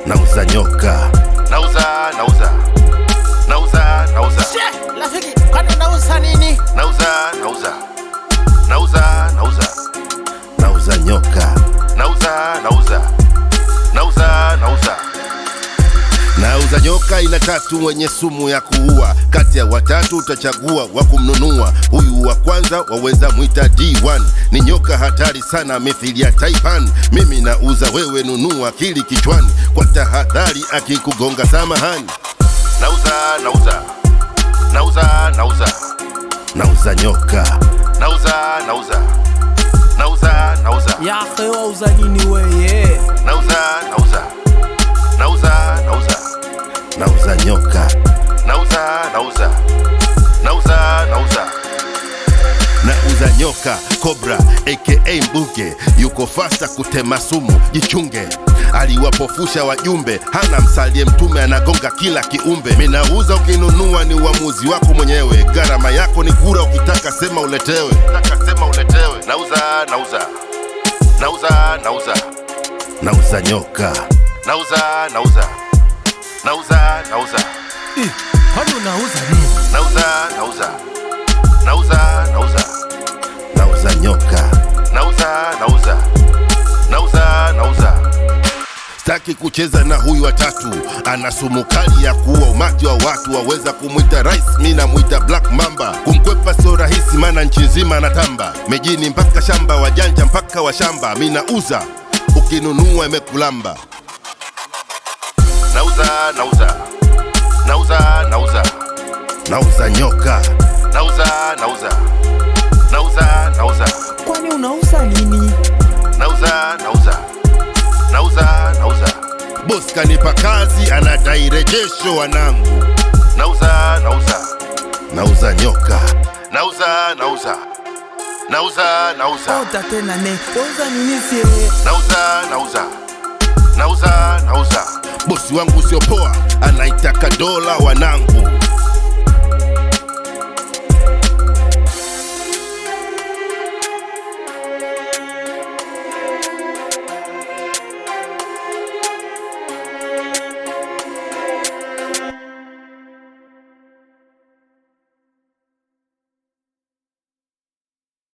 nauza nyoka. Nauza Rafiki, kwani unauza nini? Nauza nyoka. Nauza nyoka ina tatu wenye sumu ya kuua. Kati ya watatu utachagua wa kumnunua. Huyu wa kwanza waweza mwita D1. Ni nyoka hatari sana mithili ya Taipan. Mimi nauza, wewe nunua akili kichwani. Kwa tahadhari akikugonga samahani. Nauza nyoka. Yafe wauza nini weye? Nauza nyoka. Nauza nyoka Cobra aka Mbuge, yuko fasta kutema sumu, jichunge. Aliwapofusha wajumbe, hana msalie mtume, anagonga kila kiumbe. Minauza, ukinunua ni uamuzi wako mwenyewe. Gharama yako ni kura, ukitaka sema uletewe. Nauza nyoka. Kwani unauza nini? Nauza nyoka. Sitaki kucheza na huyu watatu, ana sumu kali ya kuua umati wa watu. Waweza kumwita rais, mimi namuita Black Mamba. Kumkwepa sio rahisi, maana nchi nzima anatamba. Mijini mpaka shamba, wajanja mpaka washamba. Mimi nauza, ukinunua imekulamba. Nauza nyoka. Kwani unauza nini? Boss kanipa kazi, anadai rejesho wanangu. Nauza nyoka. Ota tena ne, wauza nini sie? Bosi wangu sio poa, anaitaka dola wanangu.